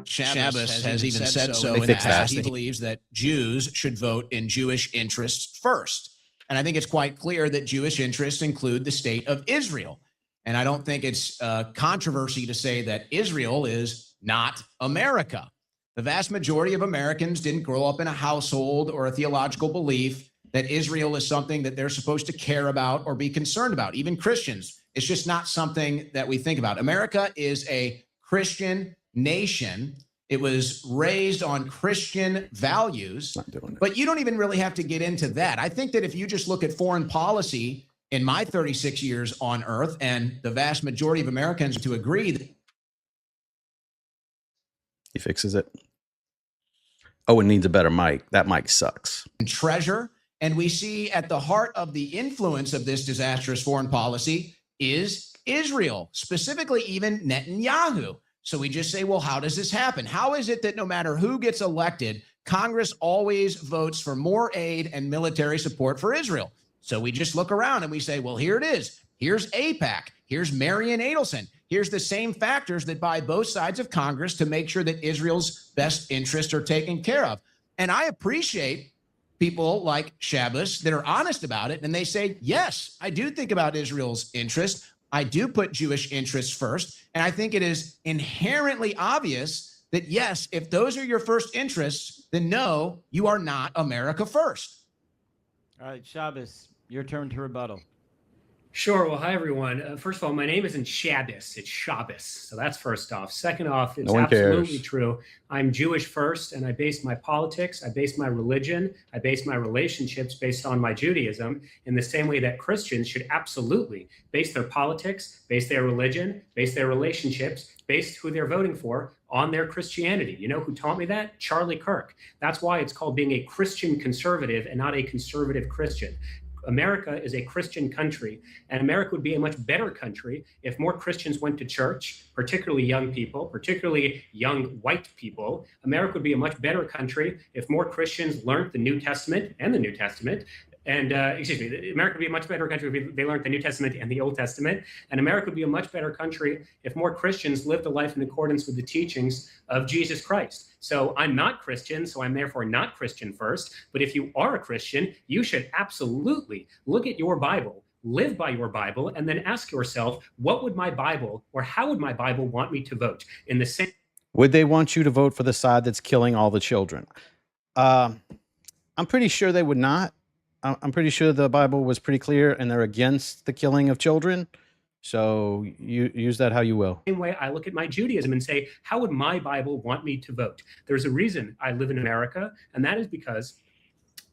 Shabbos has even said so in the past. He believes that Jews should vote in Jewish interests first. And I think it's quite clear that Jewish interests include the state of Israel. And I don't think it's controversy to say that Israel is not America. The vast majority of Americans didn't grow up in a household or a theological belief that Israel is something that they're supposed to care about or be concerned about. Even Christians, it's just not something that we think about. America is a Christian nation. It was raised on Christian values, but you don't even really have to get into that. I think that if you just look at foreign policy in my 36 years on earth, and the vast majority of Americans to agree that he fixes it. Owen needs a better mic. That mic sucks. Treasure. And we see at the heart of the influence of this disastrous foreign policy is Israel, specifically even Netanyahu. So we just say, well, how does this happen? How is it that no matter who gets elected, Congress always votes for more aid and military support for Israel? So we just look around and we say, well, here it is. Here's AIPAC. Here's Marian Adelson. Here's the same factors that buy both sides of Congress to make sure that Israel's best interests are taken care of. And I appreciate people like Shabbos that are honest about it. And they say, yes, I do think about Israel's interest. I do put Jewish interests first. And I think it is inherently obvious that, yes, if those are your first interests, then no, you are not America first. All right, Shabbos, your turn to rebuttal. Sure. Well, hi, everyone. First of all, my name isn't Shabbos. It's Shabbos. So that's first off. Second off, it's absolutely true. I'm Jewish first, and I base my politics, I base my religion, I base my relationships based on my Judaism in the same way that Christians should absolutely base their politics, base their religion, base their relationships, base who they're voting for on their Christianity. You know who taught me that? Charlie Kirk. That's why it's called being a Christian conservative and not a conservative Christian. America is a Christian country, and America would be a much better country if more Christians went to church, particularly young people, particularly young white people. America would be a much better country if more Christians learned the New Testament and the New Testament. And America would be a much better country if they learned the New Testament and the Old Testament. And America would be a much better country if more Christians lived a life in accordance with the teachings of Jesus Christ. So I'm not Christian, so I'm therefore not Christian first. But if you are a Christian, you should absolutely look at your Bible, live by your Bible, and then ask yourself, what would my Bible, or how would my Bible want me to vote? In the same, would they want you to vote for the side that's killing all the children? I'm pretty sure they would not. I'm pretty sure the Bible was pretty clear, and they're against the killing of children. So you use that how you will. Same way I look at my Judaism and say, how would my Bible want me to vote? There's a reason I live in America, and that is because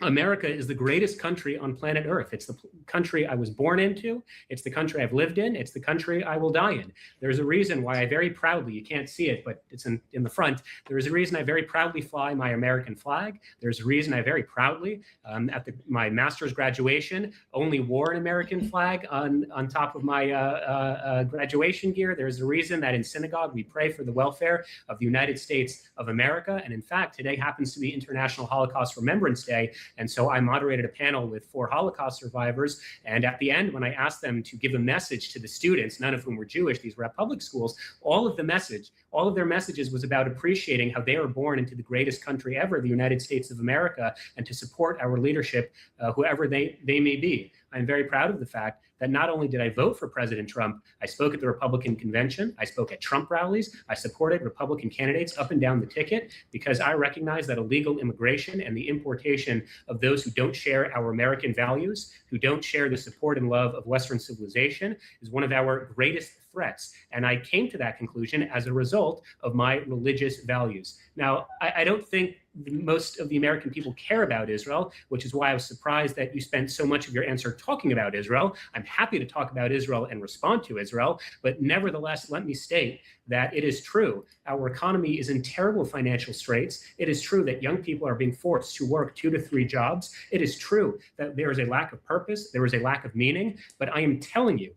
America is the greatest country on planet Earth. It's the country I was born into. It's the country I've lived in. It's the country I will die in. There's a reason why I very proudly, you can't see it, but it's in the front. There is a reason I very proudly fly my American flag. There's a reason I very proudly, at my master's graduation, only wore an American flag on top of my graduation gear. There's a reason that in synagogue we pray for the welfare of the United States of America. And in fact, today happens to be International Holocaust Remembrance Day. And so I moderated a panel with 4 Holocaust survivors. And at the end, when I asked them to give a message to the students, none of whom were Jewish, these were at public schools, all of their messages was about appreciating how they were born into the greatest country ever, the United States of America, and to support our leadership, whoever they may be. I'm very proud of the fact that not only did I vote for President Trump, I spoke at the Republican convention, I spoke at Trump rallies, I supported Republican candidates up and down the ticket because I recognize that illegal immigration and the importation of those who don't share our American values, who don't share the support and love of Western civilization, is one of our greatest threats. And I came to that conclusion as a result of my religious values. Now, I don't think most of the American people care about Israel, which is why I was surprised that you spent so much of your answer talking about Israel. I'm happy to talk about Israel and respond to Israel, but nevertheless, let me state that it is true. Our economy is in terrible financial straits. It is true that young people are being forced to work 2 to 3 jobs. It is true that there is a lack of purpose, there is a lack of meaning, but I am telling you,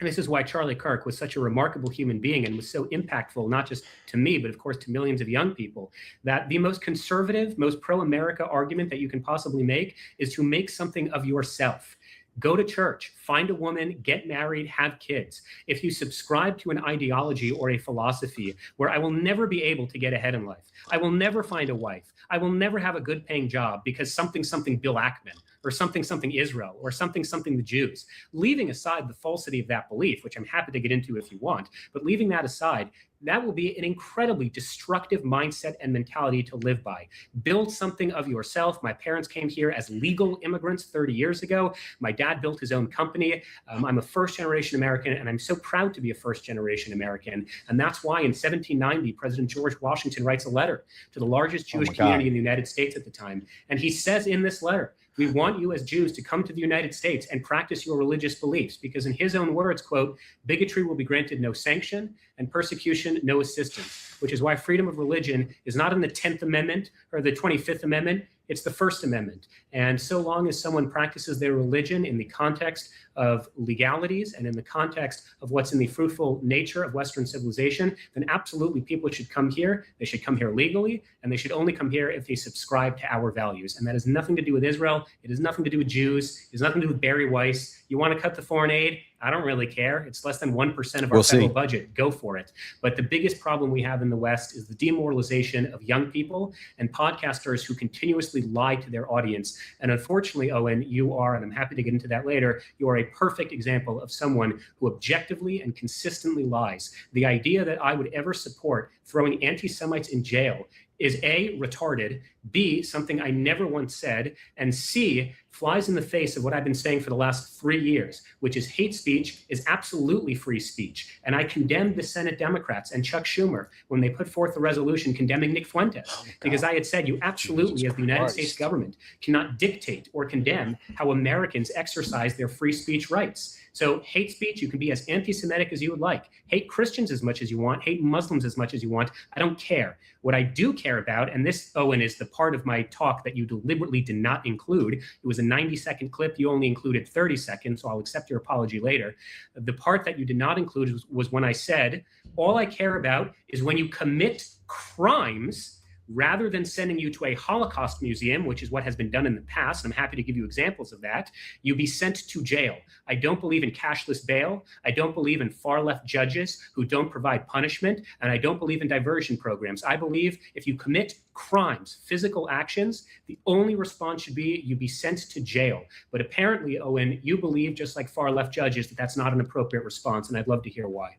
and this is why Charlie Kirk was such a remarkable human being and was so impactful, not just to me, but of course to millions of young people, that the most conservative, most pro-America argument that you can possibly make is to make something of yourself. Go to church, find a woman, get married, have kids. If you subscribe to an ideology or a philosophy where I will never be able to get ahead in life, I will never find a wife, I will never have a good paying job because something Bill Ackman, or something Israel, or something the Jews, leaving aside the falsity of that belief, which I'm happy to get into if you want, but leaving that aside, that will be an incredibly destructive mindset and mentality to live by. Build something of yourself. My parents came here as legal immigrants 30 years ago. My dad built his own company. I'm a first-generation American, and I'm so proud to be a first-generation American. And that's why in 1790, President George Washington writes a letter to the largest Jewish community in the United States at the time. And he says in this letter, we want you as Jews to come to the United States and practice your religious beliefs, because in his own words, quote, bigotry will be granted no sanction and persecution no assistance, which is why freedom of religion is not in the 10th Amendment or the 25th Amendment. It's the First Amendment. And so long as someone practices their religion in the context of legalities and in the context of what's in the fruitful nature of Western civilization, then absolutely people should come here. They should come here legally, and they should only come here if they subscribe to our values. And that has nothing to do with Israel. It has nothing to do with Jews. It has nothing to do with Barry Weiss. You want to cut the foreign aid? I don't really care. It's less than 1% of our federal budget. Go for it. But the biggest problem we have in the West is the demoralization of young people and podcasters who continuously lie to their audience. And unfortunately, Owen, you are, and I'm happy to get into that later, you are a perfect example of someone who objectively and consistently lies. The idea that I would ever support throwing anti-Semites in jail is A, retarded, B, something I never once said, and C, flies in the face of what I've been saying for the last 3 years, which is hate speech is absolutely free speech. And I condemned the Senate Democrats and Chuck Schumer when they put forth the resolution condemning Nick Fuentes, because I had said you absolutely, as the United States government, cannot dictate or condemn how Americans exercise their free speech rights. So hate speech, you can be as anti-Semitic as you would like. Hate Christians as much as you want. Hate Muslims as much as you want. I don't care. What I do care about, and this, Owen, is the part of my talk that you deliberately did not include. It was a 90-second clip. You only included 30 seconds, so I'll accept your apology later. The part that you did not include was when I said, all I care about is when you commit crimes, rather than sending you to a Holocaust museum, which is what has been done in the past, and I'm happy to give you examples of that, you be sent to jail. I don't believe in cashless bail. I don't believe in far-left judges who don't provide punishment, and I don't believe in diversion programs. I believe if you commit crimes, physical actions, the only response should be you be sent to jail. But apparently, Owen, you believe, just like far-left judges, that that's not an appropriate response, and I'd love to hear why.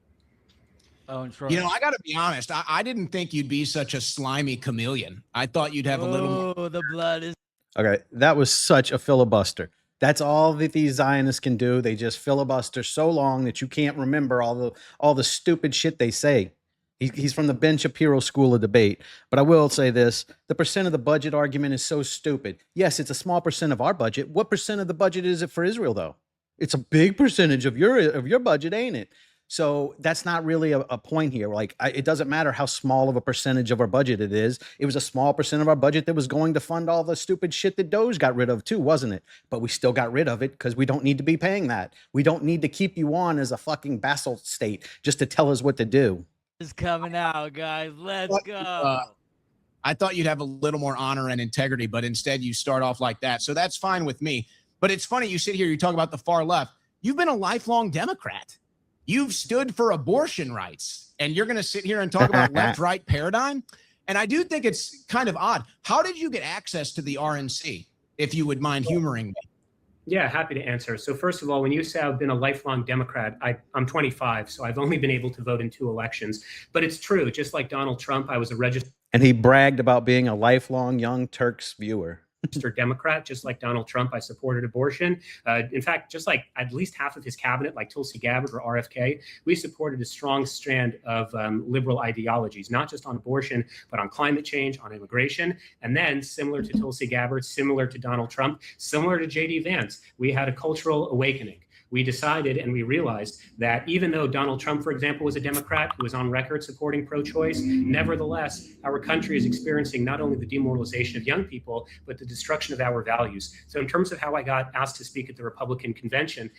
Owen Shroyer. You know, I got to be honest. I didn't think you'd be such a slimy chameleon. I thought you'd have a little more. Oh, the blood is. Okay, that was such a filibuster. That's all that these Zionists can do. They just filibuster so long that you can't remember all the stupid shit they say. He's from the Ben Shapiro School of Debate. But I will say this, the percent of the budget argument is so stupid. Yes, it's a small percent of our budget. What percent of the budget is it for Israel, though? It's a big percentage of your budget, ain't it? So that's not really a point here. Like, it doesn't matter how small of a percentage of our budget it is. It was a small percent of our budget that was going to fund all the stupid shit that Doge got rid of too, wasn't it? But we still got rid of it because we don't need to be paying that. We don't need to keep you on as a fucking vassal state just to tell us what to do. Is coming out, guys. Let's go. I thought you'd have a little more honor and integrity, but instead you start off like that. So that's fine with me. But it's funny, you sit here, you talk about the far left. You've been a lifelong Democrat. You've stood for abortion rights, and you're going to sit here and talk about left-right paradigm? And I do think it's kind of odd. How did you get access to the RNC, if you would mind humoring me? Yeah, happy to answer. So first of all, when you say I've been a lifelong Democrat, I'm 25, so I've only been able to vote in 2 elections. But it's true, just like Donald Trump, I was a registered And he bragged about being a lifelong Young Turks viewer. Democrat, just like Donald Trump. I supported abortion. In fact, just like at least half of his cabinet, like Tulsi Gabbard or RFK, we supported a strong strand of liberal ideologies, not just on abortion, but on climate change, on immigration. And then, similar to Tulsi Gabbard, similar to Donald Trump, similar to J.D. Vance, we had a cultural awakening. we decided and we realized that even though Donald Trump, for example, was a Democrat who was on record supporting pro-choice, nevertheless, our country is experiencing not only the demoralization of young people, but the destruction of our values. So in terms of how I got asked to speak at the Republican convention,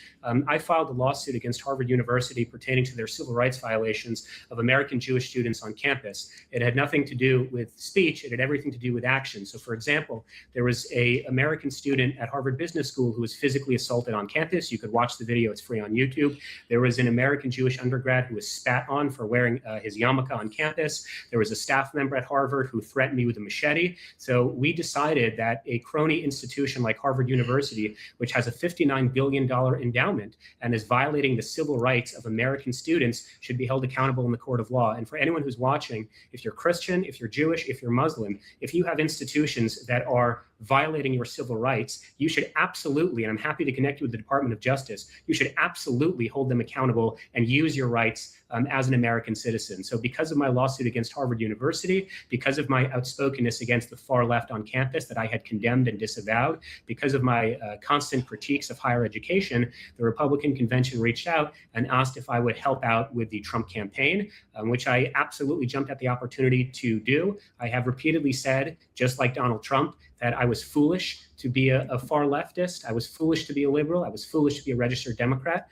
I filed a lawsuit against Harvard University pertaining to their civil rights violations of American Jewish students on campus. It had nothing to do with speech, it had everything to do with action. So for example, there was an American student at Harvard Business School who was physically assaulted on campus. You could watch the video, it's free on YouTube. There was an American Jewish undergrad who was spat on for wearing his yarmulke on campus. There was a staff member at Harvard who threatened me with a machete. So we decided that a crony institution like Harvard University, which has a $59 billion endowment and is violating the civil rights of American students, should be held accountable in the court of law. And for anyone who's watching, if you're Christian, if you're Jewish, if you're Muslim, if you have institutions that are violating your civil rights, you should absolutely, and I'm happy to connect you with the Department of Justice, you should absolutely hold them accountable and use your rights as an American citizen. So because of my lawsuit against Harvard University, because of my outspokenness against the far left on campus that I had condemned and disavowed, because of my constant critiques of higher education, the Republican convention reached out and asked if I would help out with the Trump campaign, which I absolutely jumped at the opportunity to do. I have repeatedly said, just like Donald Trump, that I was foolish to be a far leftist. I was foolish to be a liberal. I was foolish to be a registered Democrat.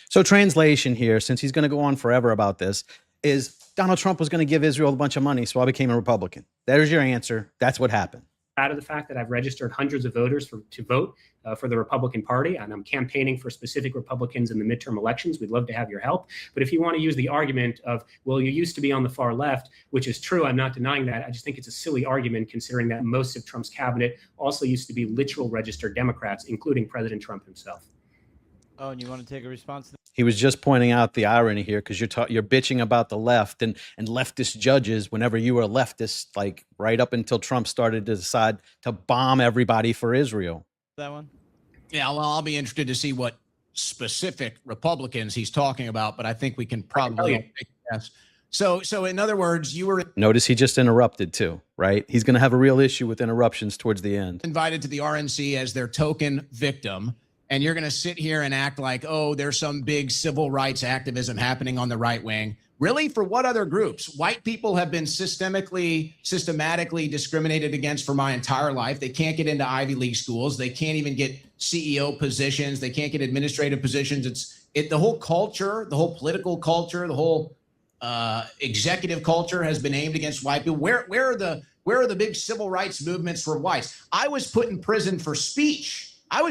So translation here, since he's going to go on forever about this, is Donald Trump was going to give Israel a bunch of money, so I became a Republican. There's your answer. That's what happened. Proud of the fact that I've registered hundreds of voters to vote for the Republican Party, and I'm campaigning for specific Republicans in the midterm elections. We'd love to have your help. But if you want to use the argument of, well, you used to be on the far left, which is true, I'm not denying that. I just think it's a silly argument considering that most of Trump's cabinet also used to be literal registered Democrats, including President Trump himself. Oh, and you want to take a response to that? He was just pointing out the irony here because you're bitching about the left and leftist judges whenever you were a leftist, like right up until Trump started to decide to bomb everybody for Israel. That one? Yeah, well, I'll be interested to see what specific Republicans he's talking about, but I think we can probably guess. So in other words, you were Notice he just interrupted too, right? He's going to have a real issue with interruptions towards the end. invited to the RNC as their token victim, and you're going to sit here and act like, oh, there's some big civil rights activism happening on the right wing. Really? For what other groups? White people have been systematically discriminated against for my entire life. They can't get into Ivy League schools. They can't even get CEO positions. They can't get administrative positions. The whole culture, the whole political culture, the whole executive culture has been aimed against white people. Where are the big civil rights movements for whites? I was put in prison for speech. I'm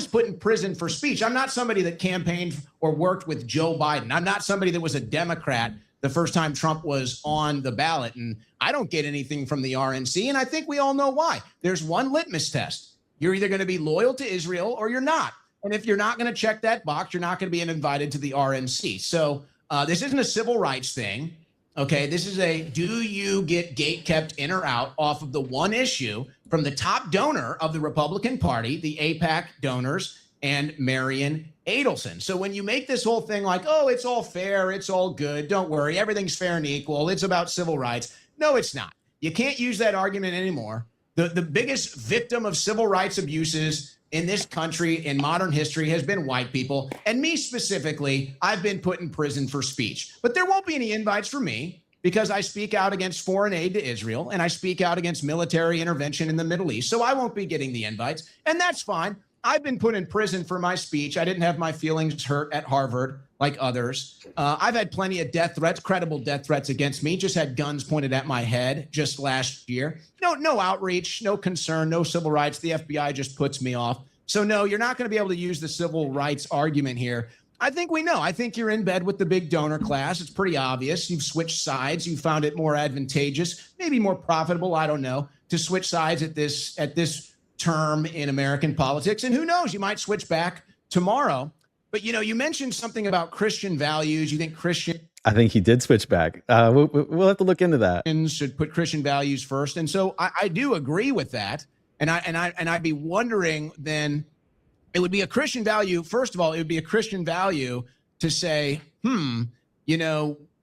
not somebody that campaigned or worked with Joe Biden. I'm not somebody that was a Democrat the first time Trump was on the ballot. And I don't get anything from the RNC. And I think we all know why. There's one litmus test. You're either going to be loyal to Israel or you're not. And if you're not going to check that box, you're not going to be invited to the RNC. So this isn't a civil rights thing. Okay, this is do you get gate kept in or out off of the one issue from the top donor of the Republican Party, the AIPAC donors, and Marion Adelson. So when you make this whole thing like, oh, it's all fair, it's all good, don't worry, everything's fair and equal, it's about civil rights. No, it's not. You can't use that argument anymore. The biggest victim of civil rights abuses in this country in modern history has been white people. And me specifically, I've been put in prison for speech. But there won't be any invites for me because I speak out against foreign aid to Israel and I speak out against military intervention in the Middle East. So I won't be getting the invites. And that's fine. I've been put in prison for my speech. I didn't have my feelings hurt at Harvard like others. I've had plenty of death threats, credible death threats against me, just had guns pointed at my head just last year. No outreach, no concern, no civil rights. The FBI just puts me off. So no, you're not going to be able to use the civil rights argument here. I think we know. I think you're in bed with the big donor class. It's pretty obvious. You've switched sides. You found it more advantageous, maybe more profitable, I don't know, to switch sides at this term in American politics. And who knows, you might switch back tomorrow. But, you mentioned something about Christian values. You think I think he did switch back. We'll have to look into that. Christians should put Christian values first. And so I do agree with that. And I'd be wondering then, it would be a Christian value. First of all, it would be a Christian value to say,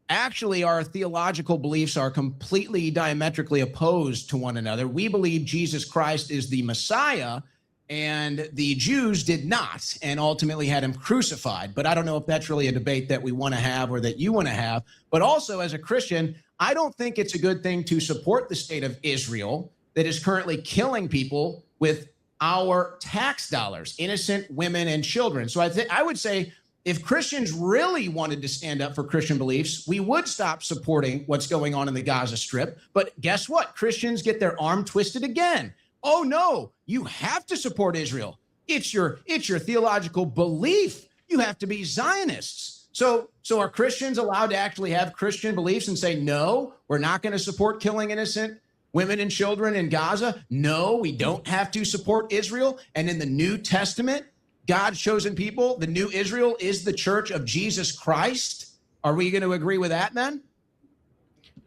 actually our theological beliefs are completely diametrically opposed to one another. We believe Jesus Christ is the Messiah, and the Jews did not, and ultimately had him crucified. But I don't know if that's really a debate that we want to have or that you want to have. But also, as a Christian, I don't think it's a good thing to support the state of Israel that is currently killing people with our tax dollars, innocent women and children. So I would say if Christians really wanted to stand up for Christian beliefs, we would stop supporting what's going on in the Gaza Strip. But guess what? Christians get their arm twisted again. Oh no, you have to support Israel. It's your theological belief. You have to be Zionists. So are Christians allowed to actually have Christian beliefs and say, no, we're not going to support killing innocent women and children in Gaza? No, we don't have to support Israel. And in the New Testament, God's chosen people, the new Israel is the church of Jesus Christ. Are we going to agree with that then?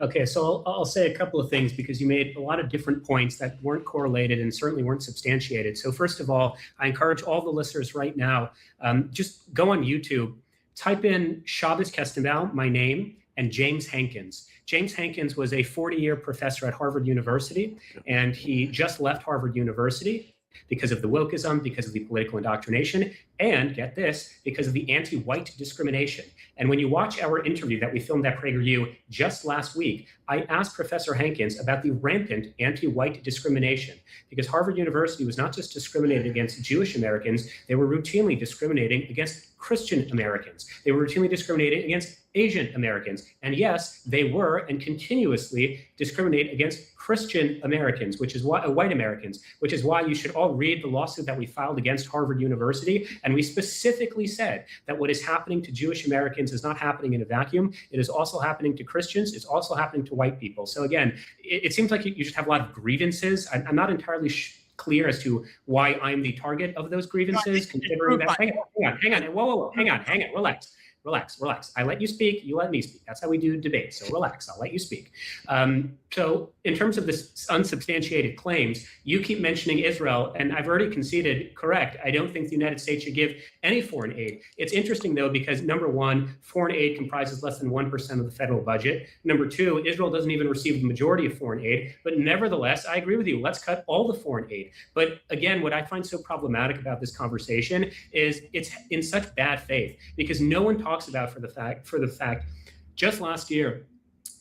Okay, so I'll say a couple of things because you made a lot of different points that weren't correlated and certainly weren't substantiated. So first of all, I encourage all the listeners right now, just go on YouTube, type in Shabbos Kestenbaum, my name, and James Hankins. James Hankins was a 40-year professor at Harvard University, and he just left Harvard University because of the wokeism, because of the political indoctrination, and get this, because of the anti-white discrimination. And when you watch our interview that we filmed at PragerU just last week, I asked Professor Hankins about the rampant anti-white discrimination, because Harvard University was not just discriminating against Jewish Americans, they were routinely discriminating against Christian Americans. They were routinely discriminating against Asian Americans. And yes, they were and continuously discriminate against Christian Americans, which is why white Americans, which is why you should all read the lawsuit that we filed against Harvard University. And we specifically said that what is happening to Jewish Americans is not happening in a vacuum. It is also happening to Christians. It's also happening to white people. So again, it seems like you just have a lot of grievances. I'm not entirely clear as to why I'm the target of those grievances, considering that. Hang on. Whoa. Hang on. Relax. I let you speak. You let me speak. That's how we do debate. So relax. I'll let you speak. So in terms of this unsubstantiated claims, you keep mentioning Israel, and I've already conceded, correct. I don't think the United States should give any foreign aid. It's interesting, though, because number one, foreign aid comprises less than 1% of the federal budget. Number two, Israel doesn't even receive the majority of foreign aid. But nevertheless, I agree with you. Let's cut all the foreign aid. But again, what I find so problematic about this conversation is it's in such bad faith, because no one talks about for the fact just last year,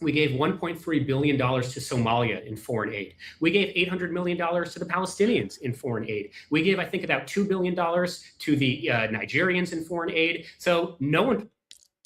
we gave $1.3 billion to Somalia in foreign aid. We gave $800 million to the Palestinians in foreign aid. We gave, I think, about $2 billion to the Nigerians in foreign aid. So no one...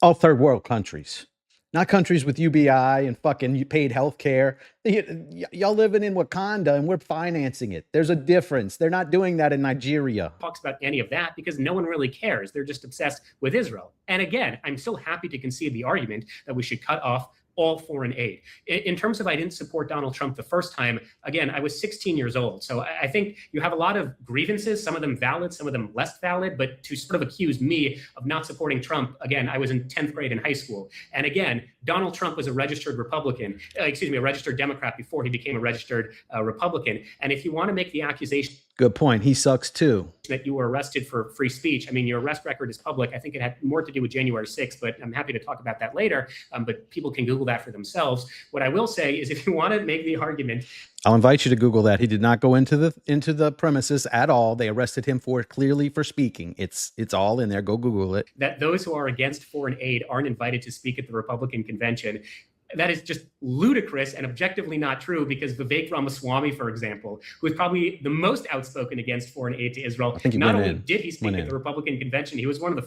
All third world countries, not countries with UBI and fucking paid health care. Y'all living in Wakanda and we're financing it. There's a difference. They're not doing that in Nigeria. Talks about any of that because no one really cares. They're just obsessed with Israel. And again, I'm still happy to concede the argument that we should cut off all foreign aid. In terms of I didn't support Donald Trump the first time, again, I was 16 years old. So I think you have a lot of grievances, some of them valid, some of them less valid, but to sort of accuse me of not supporting Trump, again, I was in 10th grade in high school. And again, Donald Trump was a registered Republican, a registered Democrat before he became a registered Republican. And if you want to make the accusation... Good point. He sucks too. That you were arrested for free speech. I mean, your arrest record is public. I think it had more to do with January 6th, but I'm happy to talk about that later. But people can Google that for themselves. What I will say is if you want to make the argument... I'll invite you to Google that. He did not go into the premises at all. They arrested him clearly for speaking. It's all in there. Go Google it. That those who are against foreign aid aren't invited to speak at the Republican convention. That is just ludicrous and objectively not true, because Vivek Ramaswamy, for example, who is probably the most outspoken against foreign aid to Israel, not only did he speak at the Republican convention, he was one of the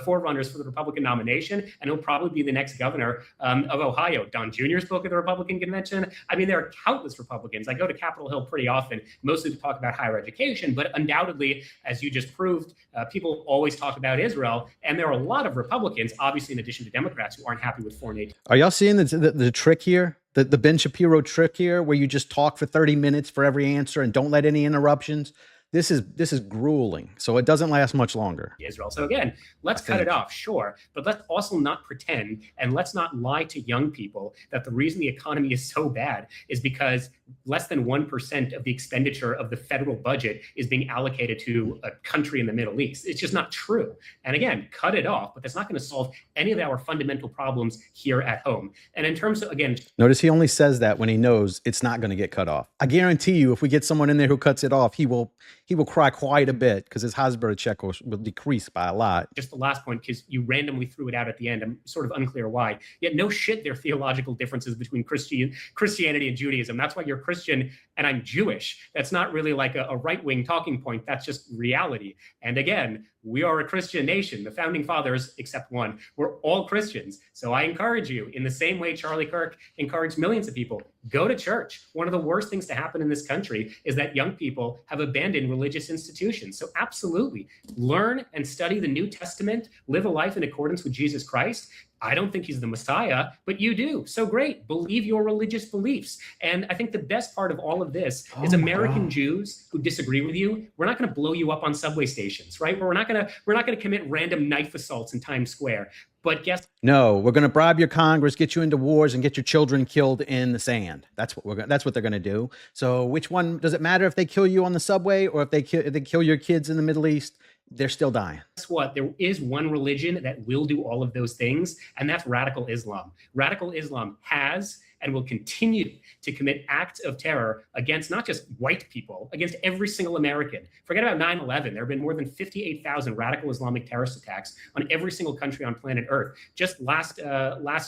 forerunners for the Republican nomination, and he'll probably be the next governor of Ohio. Don Jr. spoke at the Republican convention. I mean, there are countless Republicans. I go to Capitol Hill pretty often, mostly to talk about higher education, but undoubtedly, as you just proved, people always talk about Israel, and there are a lot of Republicans, obviously in addition to Democrats, who aren't happy with foreign aid. Are y'all seeing the trick here? The Ben Shapiro trick here, where you just talk for 30 minutes for every answer and don't let any interruptions? This is grueling, so it doesn't last much longer. Israel. So again, let's cut it off, sure, but let's also not pretend and let's not lie to young people that the reason the economy is so bad is because less than 1% of the expenditure of the federal budget is being allocated to a country in the Middle East. It's just not true. And again, cut it off, but that's not going to solve any of our fundamental problems here at home. And in terms of, again... Notice he only says that when he knows it's not going to get cut off. I guarantee you, if we get someone in there who cuts it off, he will he will cry quite a bit because his Hasbara check will decrease by a lot. Just the last point, because you randomly threw it out at the end. I'm sort of unclear why. Yet no shit, there are theological differences between Christianity and Judaism. That's why you're Christian and I'm Jewish. That's not really like a right-wing talking point. That's just reality. And again, we are a Christian nation. The founding fathers, except one, were all Christians. So I encourage you, in the same way Charlie Kirk encouraged millions of people, go to church. One of the worst things to happen in this country is that young people have abandoned religious institutions. So absolutely, learn and study the New Testament, live a life in accordance with Jesus Christ. I don't think he's the Messiah, but you do. So great. Believe your religious beliefs. And I think the best part of all of this is American Jews who disagree with you. We're not going to blow you up on subway stations, right? We're not going to commit random knife assaults in Times Square. But guess no, we're going to bribe your Congress, get you into wars, and get your children killed in the sand. That's what they're going to do. So which one does it matter if they kill you on the subway or if they kill your kids in the Middle East? They're still dying. Guess what? There is one religion that will do all of those things, and that's radical Islam. Radical Islam has and will continue to commit acts of terror against not just white people, against every single American. Forget about 9/11. There have been more than 58,000 radical Islamic terrorist attacks on every single country on planet Earth. Just last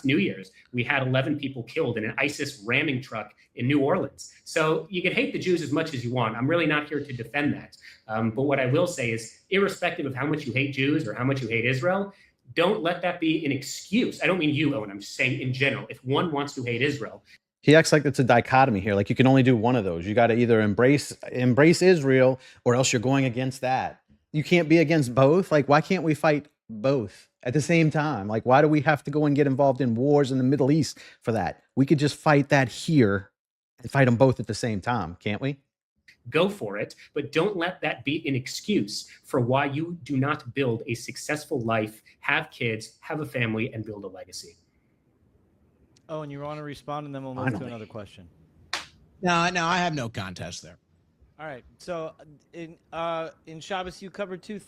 New Year's, we had 11 people killed in an ISIS ramming truck in New Orleans. So you can hate the Jews as much as you want. I'm really not here to defend that. But what I will say is, irrespective of how much you hate Jews or how much you hate Israel, don't let that be an excuse. I don't mean you, Owen. I'm just saying in general, if one wants to hate Israel. He acts like it's a dichotomy here. Like you can only do one of those. You got to either embrace Israel or else you're going against that. You can't be against both. Like, why can't we fight both at the same time? Like, why do we have to go and get involved in wars in the Middle East for that? We could just fight that here and fight them both at the same time, can't we? Go for it, but don't let that be an excuse for why you do not build a successful life, have kids, have a family, and build a legacy. Oh, and you want to respond, and then we'll move to another question. No, I have no contest there. All right. So in Shabbos, you covered two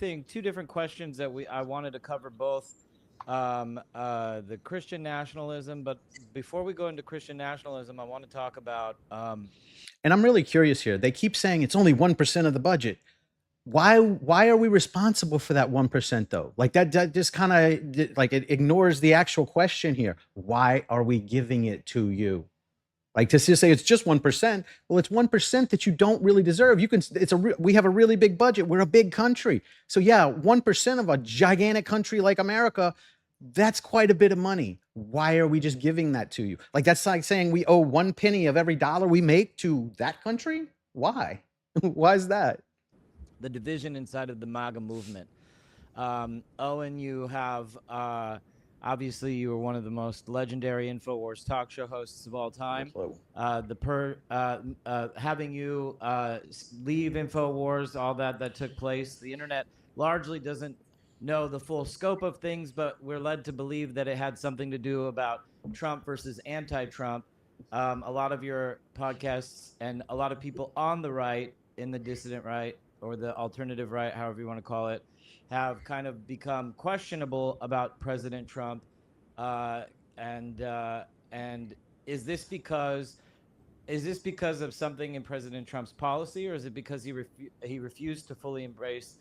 different questions that I wanted to cover both. The Christian nationalism, but before we go into Christian nationalism, I want to talk about and I'm really curious here. They keep saying it's only 1% of the budget. Why are we responsible for that 1% though? Like that just kind of like it ignores the actual question here. Why are we giving it to you? Like to just say it's just 1%. Well, it's 1% that you don't really deserve. We have a really big budget. We're a big country. So yeah, 1% of a gigantic country like America, that's quite a bit of money. Why are we just giving that to you? Like that's like saying we owe 1 penny of every dollar we make to that country. Why? Why is that? The division inside of the MAGA movement. Owen, you have obviously you were one of the most legendary InfoWars talk show hosts of all time. Having you leave InfoWars, all that took place, the internet largely doesn't know the full scope of things, but we're led to believe that it had something to do about Trump versus anti-Trump. A lot of your podcasts and a lot of people on the right, in the dissident right or the alternative right, however you want to call it, have kind of become questionable about President Trump. And is this because of something in President Trump's policy, or is it because he refused to fully embrace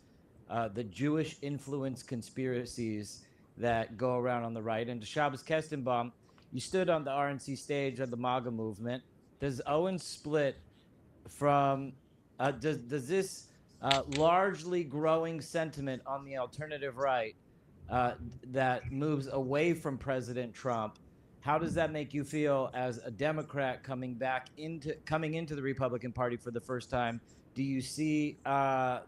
the Jewish influence conspiracies that go around on the right? And to Shabbos Kestenbaum, you stood on the RNC stage of the MAGA movement. Does Owen split from does this largely growing sentiment on the alternative right that moves away from President Trump? How does that make you feel as a Democrat coming into the Republican Party for the first time? Do you see do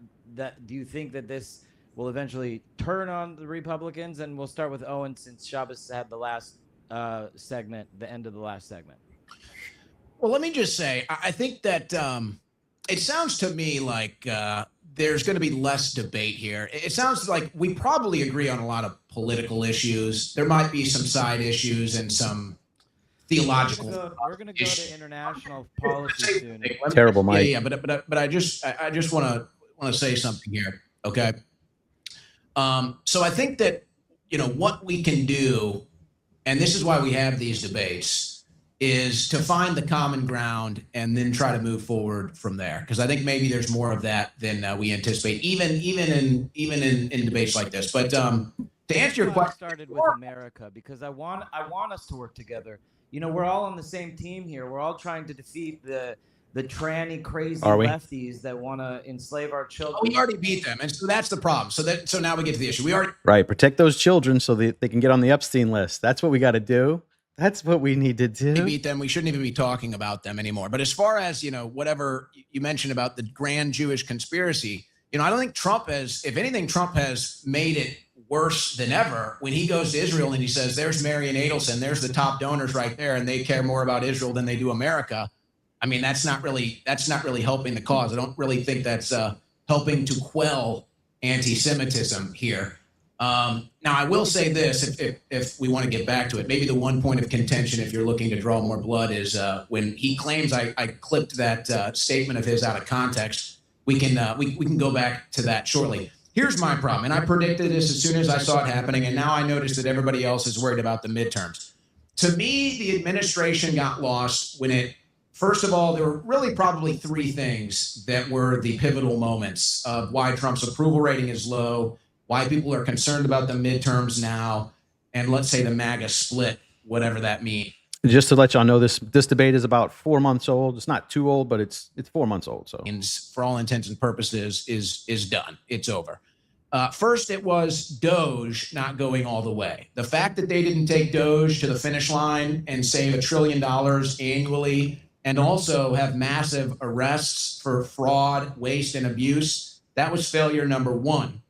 you think that this will eventually turn on the Republicans? And we'll start with Owen, since Shabbos had the last segment, the end of the last segment. Well, let me just say, I think that it sounds to me like there's going to be less debate here. It sounds like we probably agree on a lot of political issues. There might be some side issues and some theological. We're going to go to international policy soon. Terrible, Mike. Yeah, but I just want to say something here. Okay. So I think that what we can do, and this is why we have these debates, is to find the common ground and then try to move forward from there. Because I think maybe there's more of that than we anticipate, even in debates like this. But to answer your question, I started with America because I want us to work together. You know, we're all on the same team here. We're all trying to defeat the tranny crazy lefties that want to enslave our children. We already beat them, and so that's the problem. So now we get to the issue. We already protect those children so that they can get on the Epstein list. That's what we got to do. That's what we need to do. We beat them. We shouldn't even be talking about them anymore. But as far as, whatever you mentioned about the grand Jewish conspiracy, I don't think Trump has, if anything, Trump has made it worse than ever when he goes to Israel and he says, there's Marian Adelson, there's the top donors right there, and they care more about Israel than they do America. I mean, that's not really helping the cause. I don't really think that's helping to quell anti-Semitism here. Now, I will say this, if we want to get back to it, maybe the one point of contention, if you're looking to draw more blood, is when he claims, I clipped that statement of his out of context. We can go back to that shortly. Here's my problem, and I predicted this as soon as I saw it happening, and now I notice that everybody else is worried about the midterms. To me, the administration got lost when first of all, there were really probably three things that were the pivotal moments of why Trump's approval rating is low, why people are concerned about the midterms now, and let's say the MAGA split, whatever that means. Just to let y'all know, this debate is about 4 months old. It's not too old, but it's 4 months old. So, for all intents and purposes, is done. It's over. First, it was Doge not going all the way. The fact that they didn't take Doge to the finish line and save $1 trillion annually, and also have massive arrests for fraud, waste, and abuse, that was failure number one.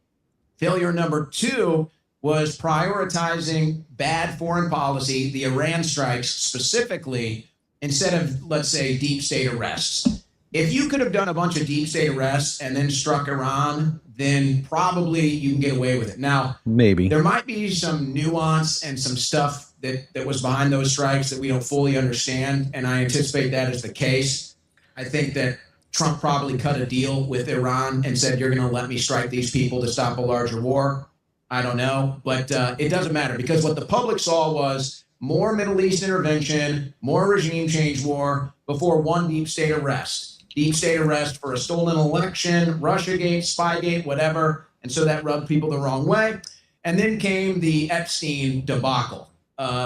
Failure number two was prioritizing bad foreign policy, the Iran strikes specifically, instead of, let's say, deep state arrests. If you could have done a bunch of deep state arrests and then struck Iran, then probably you can get away with it. Now, maybe there might be some nuance and some stuff that was behind those strikes that we don't fully understand, and I anticipate that is the case. I think that Trump probably cut a deal with Iran and said, you're going to let me strike these people to stop a larger war. I don't know, but it doesn't matter, because what the public saw was more Middle East intervention, more regime change war before one deep state arrest. Deep state arrest for a stolen election, Russiagate, Spygate, whatever. And so that rubbed people the wrong way. And then came the Epstein debacle,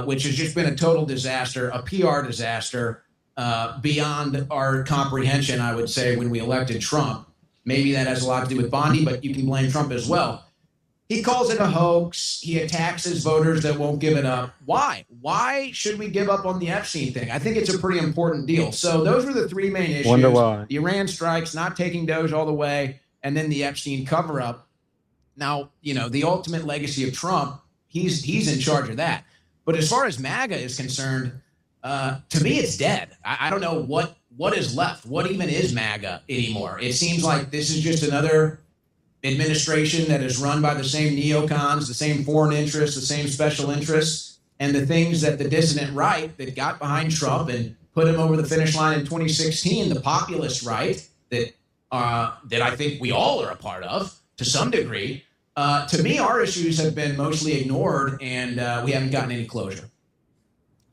which has just been a total disaster, a PR disaster beyond our comprehension, I would say, when we elected Trump. Maybe that has a lot to do with Bondi, but you can blame Trump as well. He calls it a hoax. He attacks his voters that won't give it up. Why? Why should we give up on the Epstein thing? I think it's a pretty important deal. So those were the three main issues. Wonder why. The Iran strikes, not taking Doge all the way, and then the Epstein cover-up. Now, the ultimate legacy of Trump, he's in charge of that. But as far as MAGA is concerned, to me, it's dead. I don't know what is left. What even is MAGA anymore? It seems like this is just another administration that is run by the same neocons, the same foreign interests, the same special interests, and the things that the dissident right that got behind Trump and put him over the finish line in 2016, the populist right that I think we all are a part of to some degree. To me, our issues have been mostly ignored, and we haven't gotten any closure.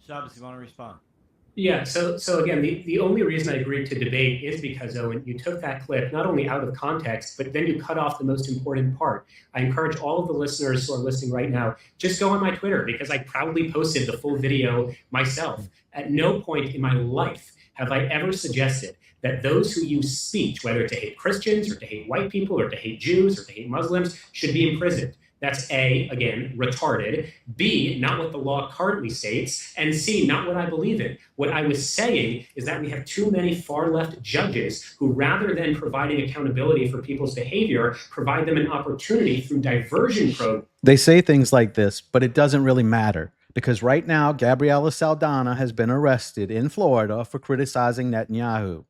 Shabbos, you want to respond? Yeah, so again, the only reason I agreed to debate is because, Owen, you took that clip not only out of context, but then you cut off the most important part. I encourage all of the listeners who are listening right now, just go on my Twitter, because I proudly posted the full video myself. At no point in my life have I ever suggested that those who use speech, whether to hate Christians or to hate white people or to hate Jews or to hate Muslims, should be imprisoned. That's A, again, retarded, B, not what the law currently states, and C, not what I believe in. What I was saying is that we have too many far-left judges who, rather than providing accountability for people's behavior, provide them an opportunity through diversion programs. They say things like this, but it doesn't really matter, because right now, Gabriela Saldana has been arrested in Florida for criticizing Netanyahu.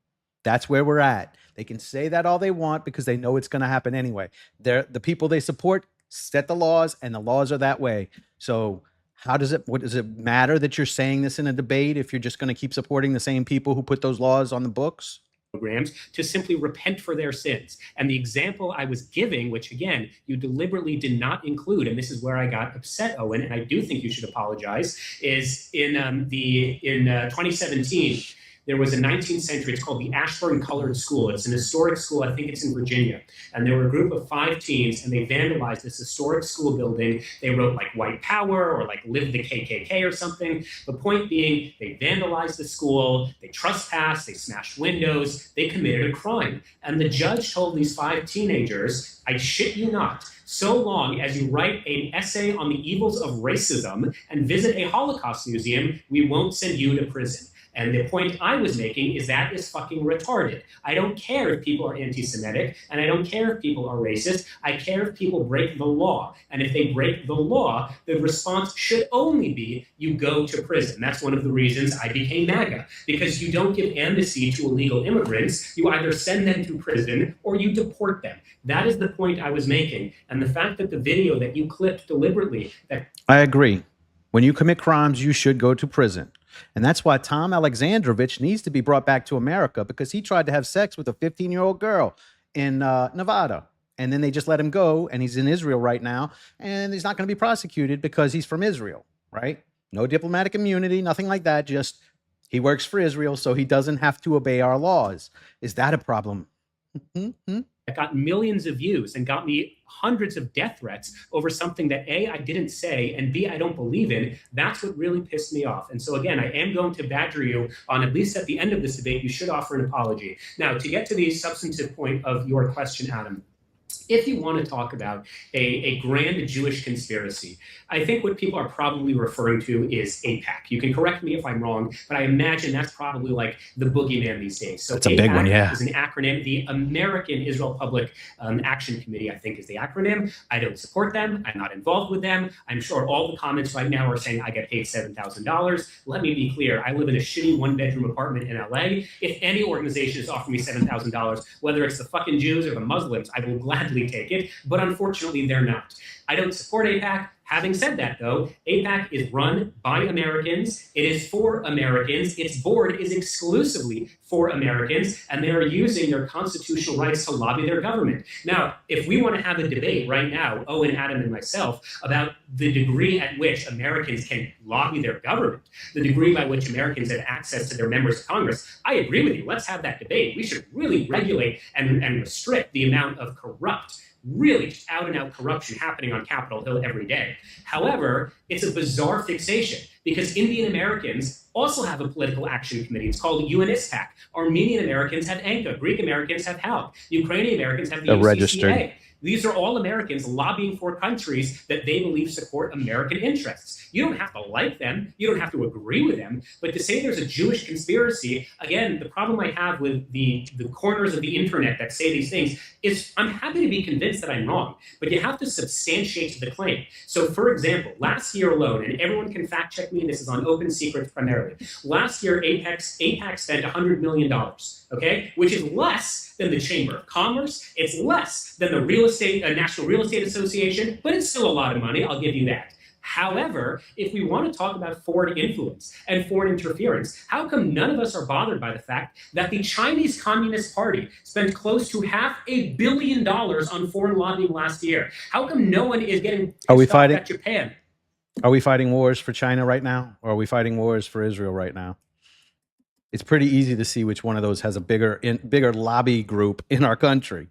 That's where we're at. They can say that all they want because they know it's going to happen anyway. The people they support set the laws, and the laws are that way. So what does it matter that you're saying this in a debate if you're just going to keep supporting the same people who put those laws on the books? programs to simply repent for their sins. And the example I was giving, which again, you deliberately did not include, and this is where I got upset, Owen, and I do think you should apologize, is in 2017, there was a 19th century, it's called the Ashburn Colored School. It's an historic school, I think it's in Virginia. And there were a group of 5 teens and they vandalized this historic school building. They wrote like white power or like live the KKK or something. The point being, they vandalized the school, they trespassed, they smashed windows, they committed a crime. And the judge told these 5 teenagers, I shit you not, so long as you write an essay on the evils of racism and visit a Holocaust museum, we won't send you to prison. And the point I was making is that is fucking retarded. I don't care if people are anti-Semitic, and I don't care if people are racist. I care if people break the law. And if they break the law, the response should only be you go to prison. That's one of the reasons I became MAGA, because you don't give amnesty to illegal immigrants. You either send them to prison or you deport them. That is the point I was making. And the fact that the video that you clipped deliberately, that I agree. When you commit crimes, you should go to prison. And that's why Tom Alexandrovich needs to be brought back to America, because he tried to have sex with a 15-year-old girl in Nevada. And then they just let him go. And he's in Israel right now. And he's not going to be prosecuted because he's from Israel, right? No diplomatic immunity, nothing like that. Just he works for Israel, so he doesn't have to obey our laws. Is that a problem? that got millions of views and got me hundreds of death threats over something that A, I didn't say, and B, I don't believe in. That's what really pissed me off. And so again, I am going to badger you on, at least at the end of this debate, you should offer an apology. Now, to get to the substantive point of your question, Adam, if you want to talk about a grand Jewish conspiracy, I think what people are probably referring to is AIPAC. You can correct me if I'm wrong, but I imagine that's probably like the boogeyman these days. So it's a big one, yeah. Is an acronym. The American Israel Public Action Committee, I think, is the acronym. I don't support them. I'm not involved with them. I'm sure all the comments right now are saying I get paid $7,000. Let me be clear. I live in a shitty one-bedroom apartment in LA. If any organization is offering me $7,000, whether it's the fucking Jews or the Muslims, I will gladly take it, but unfortunately they're not. I don't support AIPAC. Having said that, though, AIPAC is run by Americans. It is for Americans. Its board is exclusively for Americans, and they are using their constitutional rights to lobby their government. Now, if we want to have a debate right now, Owen, Adam, and myself, about the degree at which Americans can lobby their government, the degree by which Americans have access to their members of Congress, I agree with you. Let's have that debate. We should really regulate and restrict the amount of corrupt, really just out-and-out corruption happening on Capitol Hill every day. However, it's a bizarre fixation because Indian Americans also have a political action committee. It's called UNISPAC. Armenian Americans have ANCA. Greek Americans have HALC. Ukrainian Americans have the UCCA. Registered. These are all Americans lobbying for countries that they believe support American interests. You don't have to like them. You don't have to agree with them. But to say there's a Jewish conspiracy, again, the problem I have with the corners of the internet that say these things is I'm happy to be convinced that I'm wrong, but you have to substantiate the claim. So for example, last year alone, and everyone can fact check me, and this is on Open Secrets primarily, last year AIPAC spent $100 million, okay, which is less than the Chamber of Commerce. It's less than the National Real Estate Association, but it's still a lot of money, I'll give you that. However, if we want to talk about foreign influence and foreign interference, how come none of us are bothered by the fact that the Chinese Communist Party spent close to $500 million on foreign lobbying last year? How come no one is getting pissed off at Japan? Are we fighting wars for China right now? Or are we fighting wars for Israel right now? It's pretty easy to see which one of those has a bigger lobby group in our country.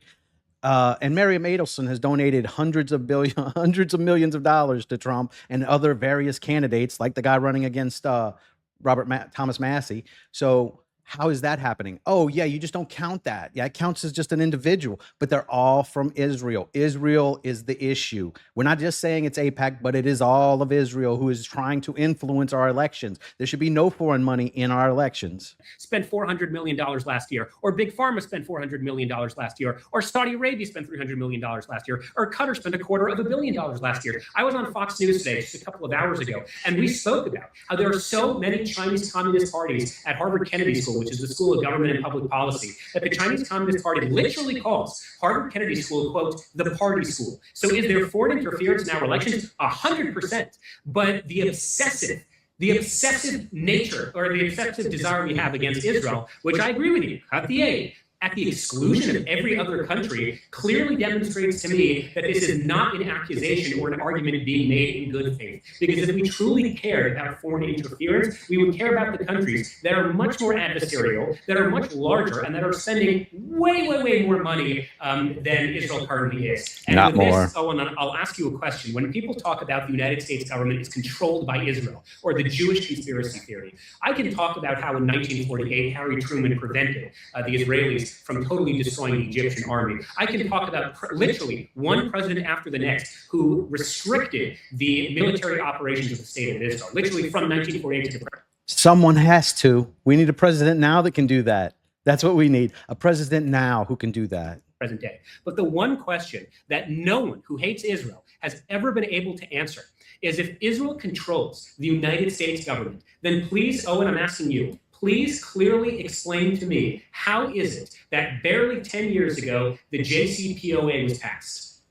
And Miriam Adelson has donated hundreds of millions of dollars to Trump and other various candidates, like the guy running against Thomas Massey. So how is that happening? Oh, yeah, you just don't count that. Yeah, it counts as just an individual, but they're all from Israel. Israel is the issue. We're not just saying it's AIPAC, but it is all of Israel who is trying to influence our elections. There should be no foreign money in our elections. Spent $400 million last year, or Big Pharma spent $400 million last year, or Saudi Arabia spent $300 million last year, or Qatar spent $250 million last year. I was on Fox News today, just a couple of hours ago, and we spoke about how there are so many Chinese Communist parties at Harvard Kennedy School, which is the School of Government and Public Policy, that the Chinese Communist Party literally calls Harvard Kennedy School, quote, the party school. So is there foreign interference in our elections? 100%. But the obsessive the obsessive nature or the obsessive desire we have against Israel, which I agree with you, cut the aid, at the exclusion of every other country, clearly demonstrates to me that this is not an accusation or an argument being made in good faith. Because if we truly cared about foreign interference, we would care about the countries that are much more adversarial, that are much larger, and that are spending way, way, way more money than Israel currently is. And not with more. This, Owen, I'll ask you a question. When people talk about the United States government is controlled by Israel, or the Jewish conspiracy theory, I can talk about how in 1948 Harry Truman prevented the Israelis from totally destroying the Egyptian army. I can talk about literally one president after the next who restricted the military operations of the state of Israel, literally from 1948 to the present. Someone has to. We need a president now that can do that. That's what we need. A president now who can do that. Present day. But the one question that no one who hates Israel has ever been able to answer is, if Israel controls the United States government, then please, Owen, I'm asking you, please clearly explain to me, how is it that barely 10 years ago, the JCPOA was passed?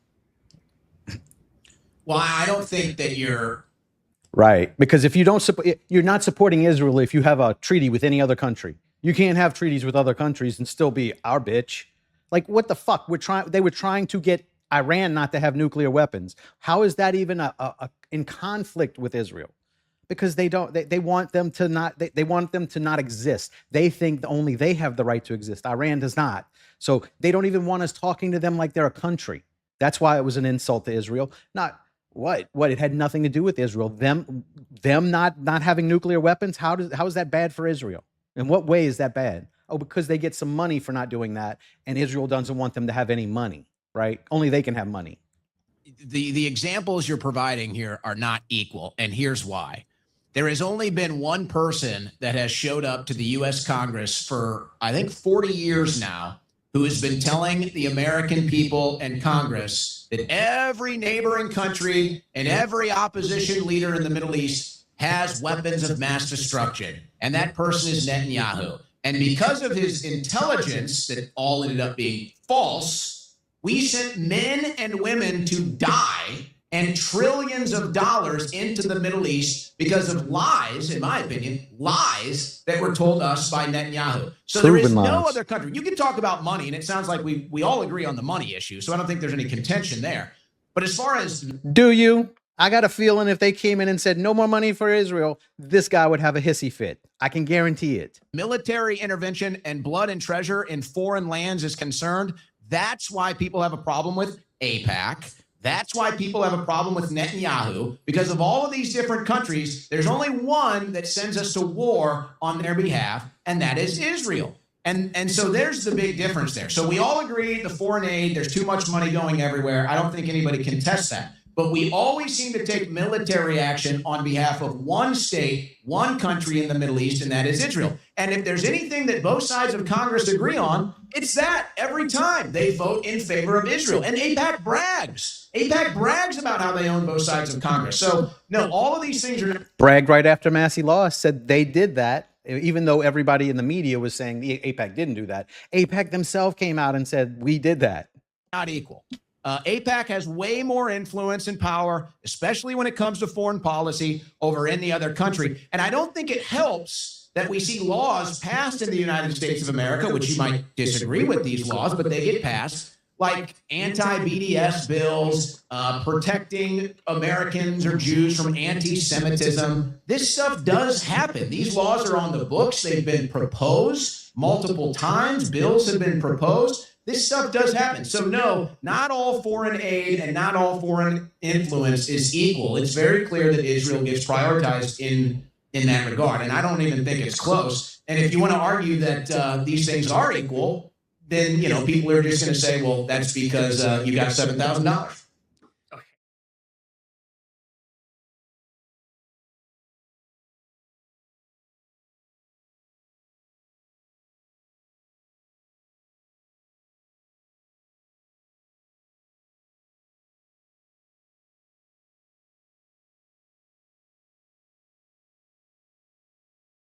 Well, I don't think that you're Right. Because if you don't support, you're not supporting Israel if you have a treaty with any other country. You can't have treaties with other countries and still be our bitch. Like, what the fuck? They were trying to get Iran not to have nuclear weapons. How is that even in conflict with Israel? Because they want them to not, they want them to not exist. They think only they have the right to exist. Iran does not. So they don't even want us talking to them like they're a country. That's why it was an insult to Israel. Not what it had nothing to do with Israel. Them not having nuclear weapons. How is that bad for Israel? In what way is that bad? Oh, because they get some money for not doing that, and Israel doesn't want them to have any money, right? Only they can have money. The examples you're providing here are not equal, and here's why. There has only been one person that has showed up to the U.S. Congress for, I think, 40 years now, who has been telling the American people and Congress that every neighboring country and every opposition leader in the Middle East has weapons of mass destruction. And that person is Netanyahu. And because of his intelligence that all ended up being false, we sent men and women to die and trillions of dollars into the Middle East because of lies, in my opinion, lies that were told us by Netanyahu. So there is no other country. You can talk about money, and it sounds like we all agree on the money issue, so I don't think there's any contention there. But as far as... Do you? I got a feeling if they came in and said no more money for Israel, this guy would have a hissy fit. I can guarantee it. Military intervention and blood and treasure in foreign lands is concerned, that's why people have a problem with AIPAC. That's why people have a problem with Netanyahu, because of all of these different countries, there's only one that sends us to war on their behalf, and that is Israel. And so there's the big difference there. So we all agree the foreign aid, there's too much money going everywhere. I don't think anybody contests that. But we always seem to take military action on behalf of one state, one country in the Middle East, and that is Israel. And if there's anything that both sides of Congress agree on, it's that every time they vote in favor of Israel. And AIPAC brags. AIPAC brags about how they own both sides of Congress. So, no, all of these things are... Bragged right after Massey lost, said they did that, even though everybody in the media was saying the AIPAC didn't do that. AIPAC themselves came out and said, we did that. Not equal. AIPAC has way more influence and power, especially when it comes to foreign policy, over any other country. And I don't think it helps that we see laws passed in the United States of America, which you might disagree with these laws, but they get passed, like anti-BDS bills, protecting Americans or Jews from anti-Semitism. This stuff does happen. These laws are on the books. They've been proposed multiple times. Bills have been proposed. This stuff does happen. So no, not all foreign aid and not all foreign influence is equal. It's very clear that Israel gets prioritized in that regard. And I don't even think it's close. And if you want to argue that these things are equal, then, people are just going to say, well, that's because you got $7,000.